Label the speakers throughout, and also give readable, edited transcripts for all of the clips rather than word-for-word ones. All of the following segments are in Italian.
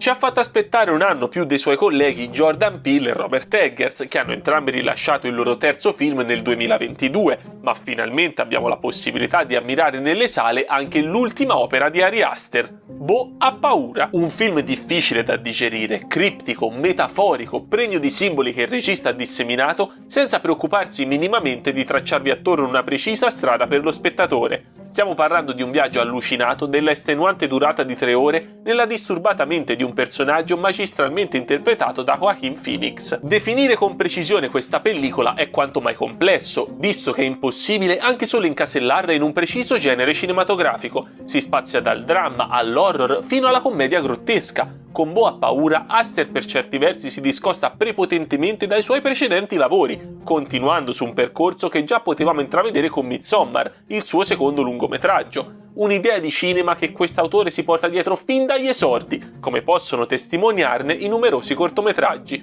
Speaker 1: Ci ha fatto aspettare un anno più dei suoi colleghi Jordan Peele e Robert Eggers, che hanno entrambi rilasciato il loro terzo film nel 2022, ma finalmente abbiamo la possibilità di ammirare nelle sale anche l'ultima opera di Ari Aster, Bo ha paura. Un film difficile da digerire, criptico, metaforico, pregno di simboli che il regista ha disseminato, senza preoccuparsi minimamente di tracciarvi attorno una precisa strada per lo spettatore. Stiamo parlando di un viaggio allucinato della estenuante durata di 3 ore nella disturbata mente di un personaggio magistralmente interpretato da Joaquin Phoenix. Definire con precisione questa pellicola è quanto mai complesso, visto che è impossibile anche solo incasellarla in un preciso genere cinematografico. Si spazia dal dramma all'horror fino alla commedia grottesca. Con Bo ha paura, Aster per certi versi si discosta prepotentemente dai suoi precedenti lavori, continuando su un percorso che già potevamo intravedere con Midsommar, il suo secondo lungometraggio. Un'idea di cinema che quest'autore si porta dietro fin dagli esordi, come possono testimoniarne i numerosi cortometraggi.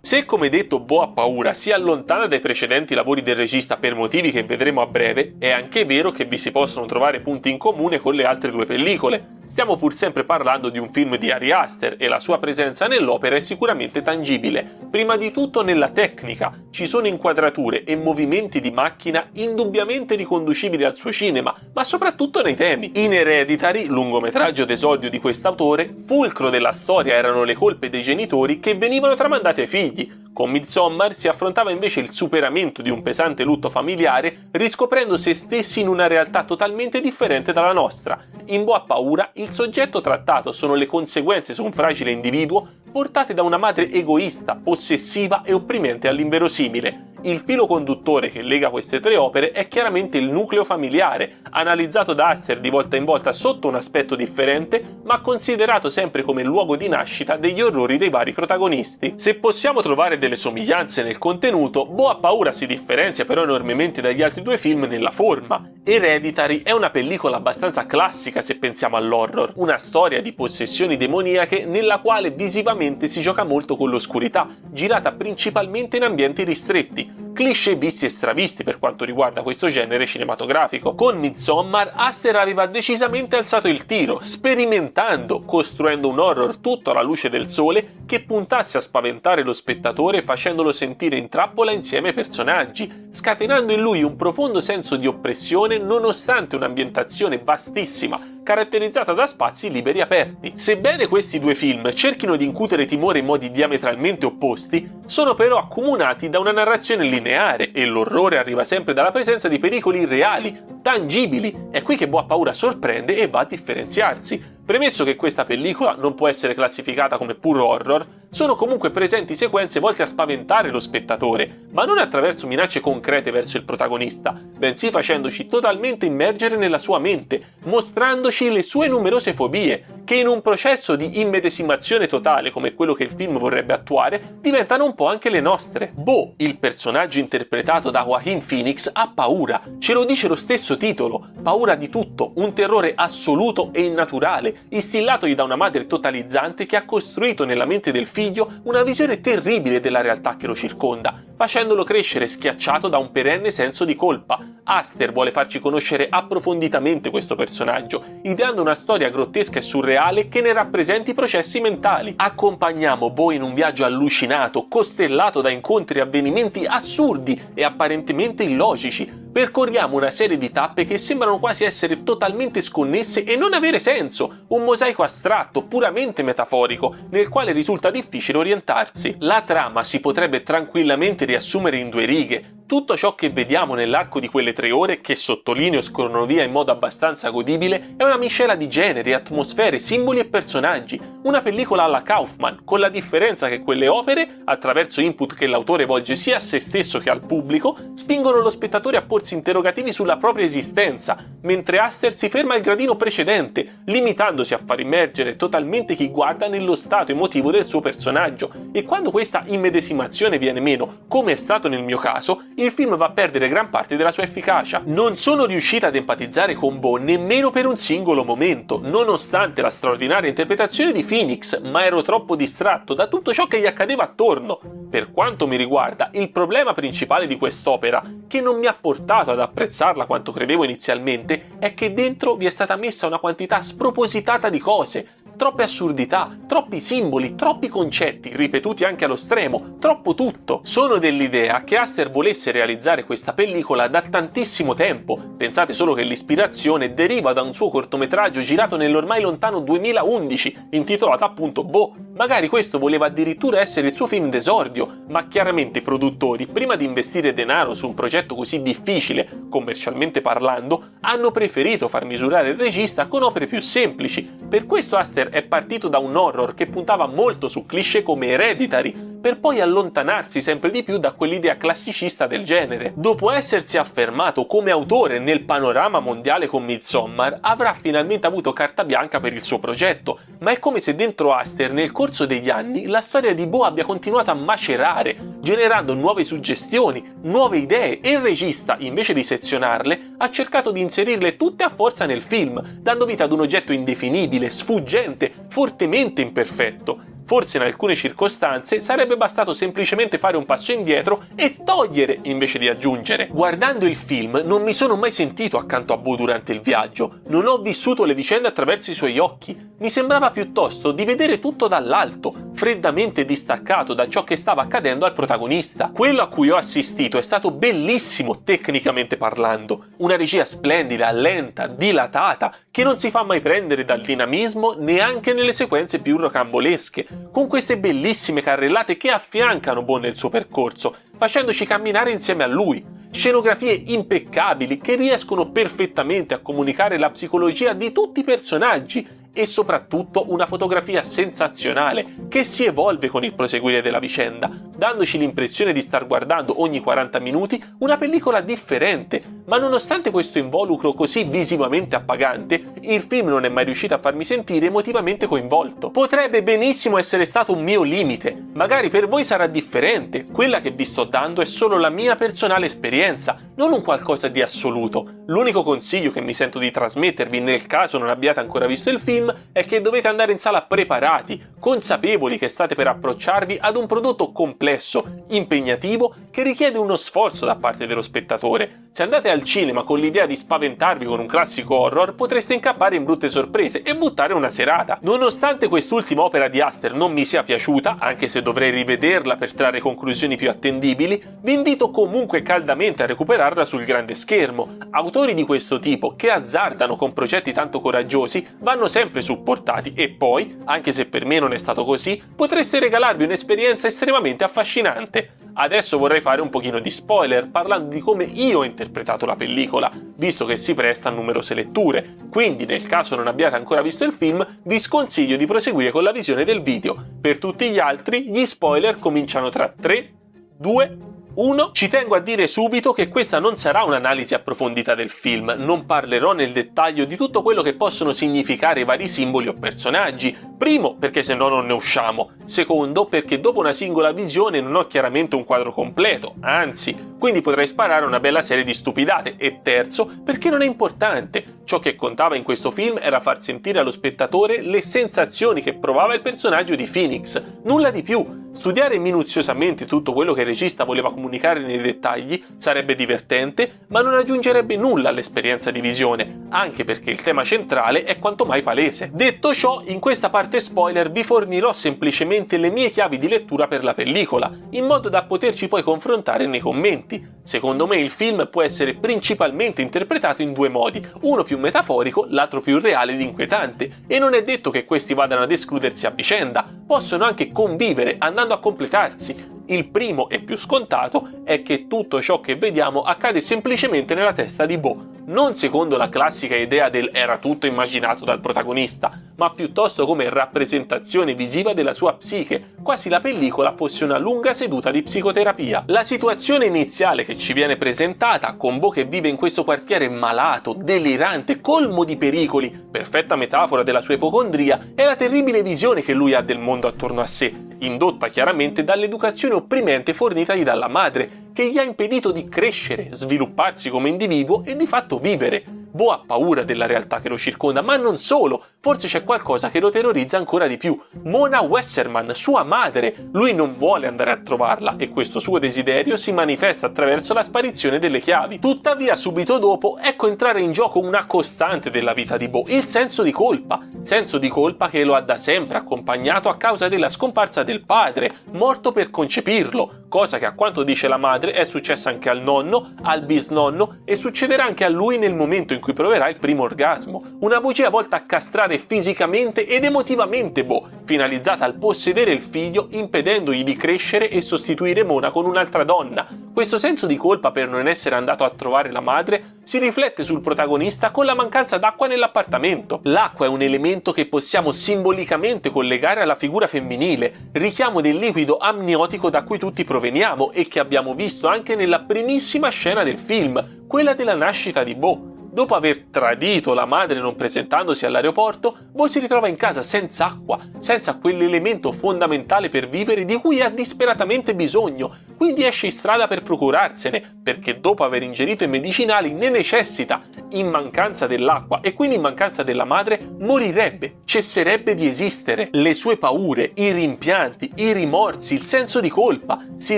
Speaker 1: Se, come detto, Bo ha paura si allontana dai precedenti lavori del regista per motivi che vedremo a breve, è anche vero che vi si possono trovare punti in comune con le altre 2 pellicole. Stiamo pur sempre parlando di un film di Ari Aster e la sua presenza nell'opera è sicuramente tangibile. Prima di tutto nella tecnica, ci sono inquadrature e movimenti di macchina indubbiamente riconducibili al suo cinema, ma soprattutto nei temi. In Hereditary, lungometraggio d'esordio di quest'autore, fulcro della storia erano le colpe dei genitori che venivano tramandate ai figli. Con Midsommar si affrontava invece il superamento di un pesante lutto familiare, riscoprendo se stessi in una realtà totalmente differente dalla nostra. In Bo ha paura, il soggetto trattato sono le conseguenze su un fragile individuo portate da una madre egoista, possessiva e opprimente all'inverosimile. Il filo conduttore che lega queste 3 opere è chiaramente il nucleo familiare, analizzato da Aster di volta in volta sotto un aspetto differente, ma considerato sempre come luogo di nascita degli orrori dei vari protagonisti. Se possiamo trovare delle somiglianze nel contenuto, Bo ha paura si differenzia però enormemente dagli altri 2 film nella forma. Hereditary è una pellicola abbastanza classica se pensiamo all'horror, una storia di possessioni demoniache nella quale visivamente si gioca molto con l'oscurità, girata principalmente in ambienti ristretti, cliché visti e stravisti per quanto riguarda questo genere cinematografico. Con Midsommar Aster aveva decisamente alzato il tiro, sperimentando, costruendo un horror tutto alla luce del sole che puntasse a spaventare lo spettatore facendolo sentire in trappola insieme ai personaggi, scatenando in lui un profondo senso di oppressione nonostante un'ambientazione vastissima, caratterizzata da spazi liberi aperti. Sebbene questi 2 film cerchino di incutere timore in modi diametralmente opposti, sono però accomunati da una narrazione lineare e l'orrore arriva sempre dalla presenza di pericoli reali, tangibili. È qui che Bo ha paura sorprende e va a differenziarsi. Premesso che questa pellicola non può essere classificata come puro horror, sono comunque presenti sequenze volte a spaventare lo spettatore, ma non attraverso minacce concrete verso il protagonista, bensì facendoci totalmente immergere nella sua mente, mostrandoci le sue numerose fobie, che in un processo di immedesimazione totale come quello che il film vorrebbe attuare, diventano un po' anche le nostre. Bo, il personaggio interpretato da Joaquin Phoenix, ha paura, ce lo dice lo stesso titolo, paura di tutto, un terrore assoluto e innaturale, instillatogli da una madre totalizzante che ha costruito nella mente del figlio una visione terribile della realtà che lo circonda, facendolo crescere schiacciato da un perenne senso di colpa. Aster vuole farci conoscere approfonditamente questo personaggio, ideando una storia grottesca e surreale che ne rappresenti i processi mentali. Accompagniamo Bo in un viaggio allucinato, costellato da incontri e avvenimenti assurdi e apparentemente illogici. Percorriamo una serie di tappe che sembrano quasi essere totalmente sconnesse e non avere senso, un mosaico astratto, puramente metaforico, nel quale risulta difficile orientarsi. La trama si potrebbe tranquillamente riassumere in 2 righe. Tutto ciò che vediamo nell'arco di quelle 3 ore, che sottolineo scorrono via in modo abbastanza godibile, è una miscela di generi, atmosfere, simboli e personaggi. Una pellicola alla Kaufman, con la differenza che quelle opere, attraverso input che l'autore volge sia a se stesso che al pubblico, spingono lo spettatore a porsi interrogativi sulla propria esistenza, mentre Aster si ferma al gradino precedente, limitandosi a far immergere totalmente chi guarda nello stato emotivo del suo personaggio. E quando questa immedesimazione viene meno, come è stato nel mio caso, il film va a perdere gran parte della sua efficacia. Non sono riuscita ad empatizzare con Bo nemmeno per un singolo momento, nonostante la straordinaria interpretazione di Phoenix, ma ero troppo distratto da tutto ciò che gli accadeva attorno. Per quanto mi riguarda, il problema principale di quest'opera, che non mi ha portato ad apprezzarla quanto credevo inizialmente, è che dentro vi è stata messa una quantità spropositata di cose, troppe assurdità, troppi simboli, troppi concetti, ripetuti anche allo stremo, troppo tutto. Sono dell'idea che Aster volesse realizzare questa pellicola da tantissimo tempo. Pensate solo che l'ispirazione deriva da un suo cortometraggio girato nell'ormai lontano 2011, intitolato appunto Bo. Magari questo voleva addirittura essere il suo film d'esordio, ma chiaramente i produttori, prima di investire denaro su un progetto così difficile, commercialmente parlando, hanno preferito far misurare il regista con opere più semplici. Per questo Aster è partito da un horror che puntava molto su cliché come Hereditary, per poi allontanarsi sempre di più da quell'idea classicista del genere. Dopo essersi affermato come autore nel panorama mondiale con Midsommar, avrà finalmente avuto carta bianca per il suo progetto, ma è come se dentro Aster nel corso degli anni la storia di Bo abbia continuato a macerare, generando nuove suggestioni, nuove idee, e il regista, invece di sezionarle, ha cercato di inserirle tutte a forza nel film, dando vita ad un oggetto indefinibile, sfuggente, fortemente imperfetto. Forse in alcune circostanze sarebbe bastato semplicemente fare un passo indietro e togliere invece di aggiungere. Guardando il film non mi sono mai sentito accanto a Bo durante il viaggio, non ho vissuto le vicende attraverso i suoi occhi, mi sembrava piuttosto di vedere tutto dall'alto, freddamente distaccato da ciò che stava accadendo al protagonista. Quello a cui ho assistito è stato bellissimo tecnicamente parlando, una regia splendida, lenta, dilatata, che non si fa mai prendere dal dinamismo neanche nelle sequenze più rocambolesche, con queste bellissime carrellate che affiancano Bo nel suo percorso, facendoci camminare insieme a lui. Scenografie impeccabili che riescono perfettamente a comunicare la psicologia di tutti i personaggi e soprattutto una fotografia sensazionale che si evolve con il proseguire della vicenda, dandoci l'impressione di star guardando ogni 40 minuti una pellicola differente. Ma nonostante questo involucro così visivamente appagante, il film non è mai riuscito a farmi sentire emotivamente coinvolto. Potrebbe benissimo essere stato un mio limite, magari per voi sarà differente, quella che vi sto dando è solo la mia personale esperienza, non un qualcosa di assoluto. L'unico consiglio che mi sento di trasmettervi nel caso non abbiate ancora visto il film è che dovete andare in sala preparati, consapevoli che state per approcciarvi ad un prodotto complesso, impegnativo, che richiede uno sforzo da parte dello spettatore. Se andate al cinema con l'idea di spaventarvi con un classico horror, potreste incappare in brutte sorprese e buttare una serata. Nonostante quest'ultima opera di Aster non mi sia piaciuta, anche se dovrei rivederla per trarre conclusioni più attendibili, vi invito comunque caldamente a recuperarla sul grande schermo. Autori di questo tipo, che azzardano con progetti tanto coraggiosi, vanno sempre supportati e poi, anche se per me non è stato così, potreste regalarvi un'esperienza estremamente affascinante. Adesso vorrei fare un pochino di spoiler, parlando di come io ho interpretato la pellicola, visto che si presta a numerose letture, quindi nel caso non abbiate ancora visto il film, vi sconsiglio di proseguire con la visione del video. Per tutti gli altri, gli spoiler cominciano tra 3, 2, 1. Ci tengo a dire subito che questa non sarà un'analisi approfondita del film, non parlerò nel dettaglio di tutto quello che possono significare i vari simboli o personaggi. Primo, perché se no non ne usciamo. Secondo, perché dopo una singola visione non ho chiaramente un quadro completo, anzi, quindi potrei sparare una bella serie di stupidate. E terzo, perché non è importante. Ciò che contava in questo film era far sentire allo spettatore le sensazioni che provava il personaggio di Phoenix, nulla di più. Studiare minuziosamente tutto quello che il regista voleva comunicare nei dettagli sarebbe divertente, ma non aggiungerebbe nulla all'esperienza di visione, anche perché il tema centrale è quanto mai palese. Detto ciò, in questa parte spoiler vi fornirò semplicemente le mie chiavi di lettura per la pellicola, in modo da poterci poi confrontare nei commenti. Secondo me il film può essere principalmente interpretato in due modi, uno più metaforico, l'altro più reale ed inquietante, e non è detto che questi vadano ad escludersi a vicenda, possono anche convivere andando a completarsi. Il primo e più scontato è che tutto ciò che vediamo accade semplicemente nella testa di Bo, non secondo la classica idea del era tutto immaginato dal protagonista, ma piuttosto come rappresentazione visiva della sua psiche, quasi la pellicola fosse una lunga seduta di psicoterapia. La situazione iniziale che ci viene presentata, con Bo che vive in questo quartiere malato, delirante, colmo di pericoli, perfetta metafora della sua ipocondria, è la terribile visione che lui ha del mondo attorno a sé,
Speaker 2: indotta chiaramente dall'educazione opprimente fornitagli dalla madre, che gli ha impedito di crescere, svilupparsi come individuo e di fatto vivere. Bo ha paura della realtà che lo circonda, ma non solo, forse c'è qualcosa che lo terrorizza ancora di più. Mona Wasserman, sua madre, lui non vuole andare a trovarla e questo suo desiderio si manifesta attraverso la sparizione delle chiavi. Tuttavia, subito dopo, ecco entrare in gioco una costante della vita di Bo, il senso di colpa che lo ha da sempre accompagnato a causa della scomparsa del padre, morto per concepirlo, cosa che a quanto dice la madre è successa anche al nonno, al bisnonno e succederà anche a lui nel momento in cui proverà il primo orgasmo. Una bugia volta a castrare fisicamente ed emotivamente Bo, finalizzata al possedere il figlio impedendogli di crescere e sostituire Mona con un'altra donna. Questo senso di colpa per non essere andato a trovare la madre si riflette sul protagonista con la mancanza d'acqua nell'appartamento. L'acqua è un elemento che possiamo simbolicamente collegare alla figura femminile, richiamo del liquido amniotico da cui tutti proveniamo e che abbiamo visto anche nella primissima scena del film, quella della nascita di Bo. Dopo aver tradito la madre non presentandosi all'aeroporto, Bo si ritrova in casa senza acqua, senza quell'elemento fondamentale per vivere di cui ha disperatamente bisogno, quindi esce in strada per procurarsene, perché dopo aver ingerito i medicinali ne necessita. In mancanza dell'acqua e quindi in mancanza della madre, morirebbe, cesserebbe di esistere. Le sue paure, i rimpianti, i rimorsi, il senso di colpa si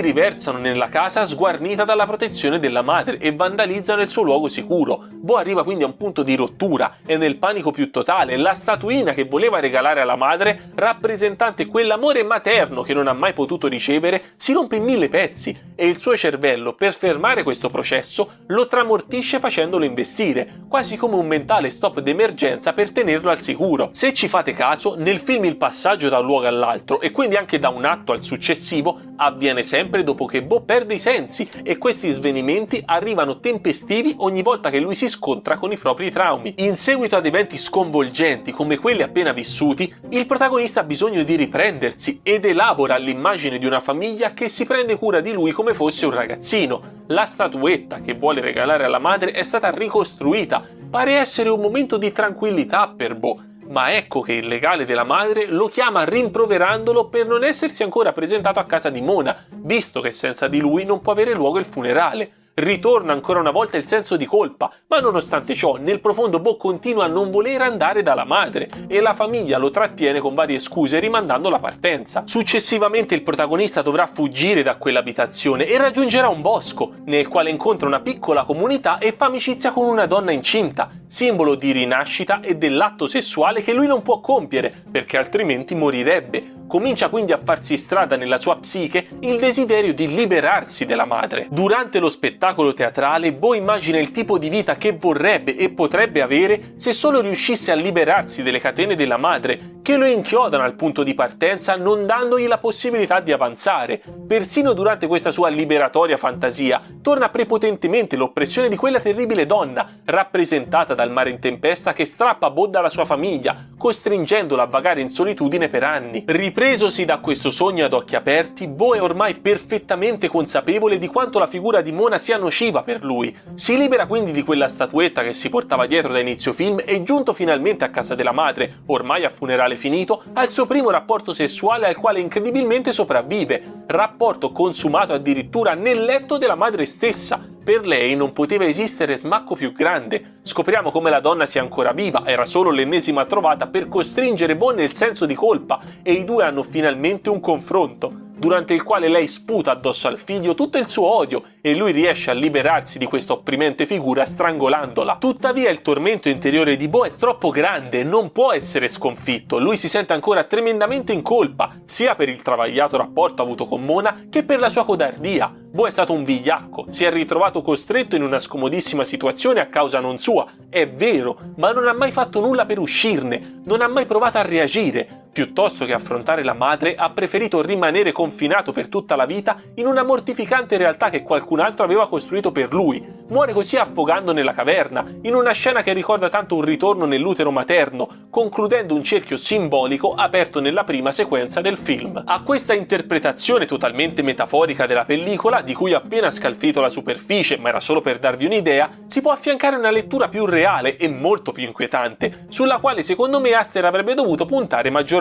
Speaker 2: riversano nella casa sguarnita dalla protezione della madre e vandalizzano il suo luogo sicuro. Bo arriva quindi a un punto di rottura, è nel panico più totale. La statuina che voleva regalare alla madre, rappresentante quell'amore materno che non ha mai potuto ricevere, si rompe in 1000 pezzi e il suo cervello, per fermare questo processo, lo tramortisce facendolo investire, quasi come un mentale stop d'emergenza per tenerlo al sicuro. Se ci fate caso, nel film il passaggio da un luogo all'altro e quindi anche da un atto al successivo avviene sempre dopo che Bo perde i sensi e questi svenimenti arrivano tempestivi ogni volta che lui si scontra con i propri traumi. In seguito ad eventi sconvolgenti come quelli appena vissuti, il protagonista ha bisogno di riprendersi ed elabora l'immagine di una famiglia che si prende cura di lui come fosse un ragazzino. La statuetta che vuole regalare alla madre è stata ricostruita, pare essere un momento di tranquillità per Bo, ma ecco che il legale della madre lo chiama rimproverandolo per non essersi ancora presentato a casa di Mona, visto che senza di lui non può avere luogo il funerale. Ritorna ancora una volta il senso di colpa, ma nonostante ciò nel profondo Bo continua a non voler andare dalla madre e la famiglia lo trattiene con varie scuse rimandando la partenza. Successivamente il protagonista dovrà fuggire da quell'abitazione e raggiungerà un bosco nel quale incontra una piccola comunità e fa amicizia con una donna incinta, simbolo di rinascita e dell'atto sessuale che lui non può compiere perché altrimenti morirebbe. Comincia quindi a farsi strada nella sua psiche il desiderio di liberarsi della madre. Durante lo spettacolo teatrale, Bo immagina il tipo di vita che vorrebbe e potrebbe avere se solo riuscisse a liberarsi delle catene della madre, che lo inchiodano al punto di partenza non dandogli la possibilità di avanzare. Persino durante questa sua liberatoria fantasia, torna prepotentemente l'oppressione di quella terribile donna, rappresentata dal mare in tempesta che strappa Bo dalla sua famiglia, costringendolo a vagare in solitudine per anni. Ripresosi da questo sogno ad occhi aperti, Bo è ormai perfettamente consapevole di quanto la figura di Mona sia nociva per lui. Si libera quindi di quella statuetta che si portava dietro da inizio film e giunto finalmente a casa della madre, ormai a funerale finito, ha il suo primo rapporto sessuale al quale incredibilmente sopravvive, rapporto consumato addirittura nel letto della madre stessa. Per lei non poteva esistere smacco più grande. Scopriamo come la donna sia ancora viva, era solo l'ennesima trovata per costringere Bo nel senso di colpa e i due hanno finalmente un confronto, durante il quale lei sputa addosso al figlio tutto il suo odio e lui riesce a liberarsi di questa opprimente figura strangolandola. Tuttavia il tormento interiore di Bo è troppo grande, non può essere sconfitto, lui si sente ancora tremendamente in colpa, sia per il travagliato rapporto avuto con Mona che per la sua codardia. Bo è stato un vigliacco, si è ritrovato costretto in una scomodissima situazione a causa non sua, è vero, ma non ha mai fatto nulla per uscirne, non ha mai provato a reagire. Piuttosto che affrontare la madre, ha preferito rimanere confinato per tutta la vita in una mortificante realtà che qualcun altro aveva costruito per lui. Muore così affogando nella caverna, in una scena che ricorda tanto un ritorno nell'utero materno, concludendo un cerchio simbolico aperto nella prima sequenza del film. A questa interpretazione totalmente metaforica della pellicola, di cui ho appena scalfito la superficie, ma era solo per darvi un'idea, si può affiancare una lettura più reale e molto più inquietante, sulla quale secondo me Aster avrebbe dovuto puntare maggiormente.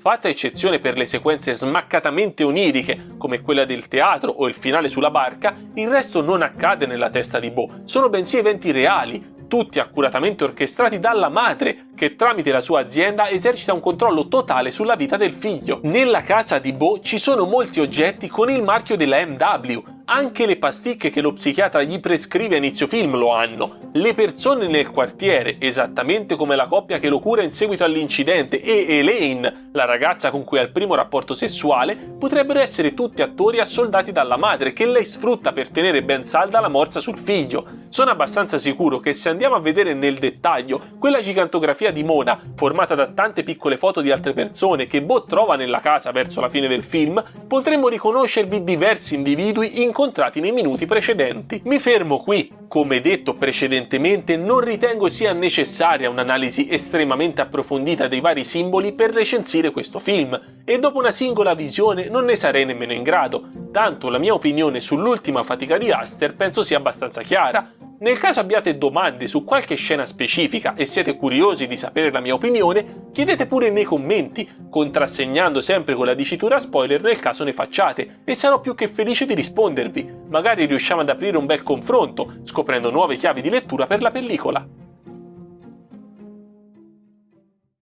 Speaker 1: Fatta eccezione per le sequenze smaccatamente oniriche, come quella del teatro o il finale sulla barca, il resto non accade nella testa di Bo, sono bensì eventi reali, tutti accuratamente orchestrati dalla madre, che tramite la sua azienda esercita un controllo totale sulla vita del figlio. Nella casa di Bo ci sono molti oggetti con il marchio della MW, anche le pasticche che lo psichiatra gli prescrive a inizio film lo hanno. Le persone nel quartiere, esattamente come la coppia che lo cura in seguito all'incidente, e Elaine, la ragazza con cui ha il primo rapporto sessuale, potrebbero essere tutti attori assoldati dalla madre che lei sfrutta per tenere ben salda la morsa sul figlio. Sono abbastanza sicuro che se andiamo a vedere nel dettaglio quella gigantografia di Mona, formata da tante piccole foto di altre persone che Bo trova nella casa verso la fine del film, potremmo riconoscervi diversi individui incontrati nei minuti precedenti. Mi fermo qui. Come detto precedentemente, non ritengo sia necessaria un'analisi estremamente approfondita dei vari simboli per recensire questo film, e dopo una singola visione non ne sarei nemmeno in grado, tanto la mia opinione sull'ultima fatica di Aster penso sia abbastanza chiara. Nel caso abbiate domande su qualche scena specifica e siete curiosi di sapere la mia opinione, chiedete pure nei commenti, contrassegnando sempre con la dicitura spoiler nel caso ne facciate, e sarò più che felice di rispondervi. Magari riusciamo ad aprire un bel confronto, scoprendo nuove chiavi di lettura per la pellicola.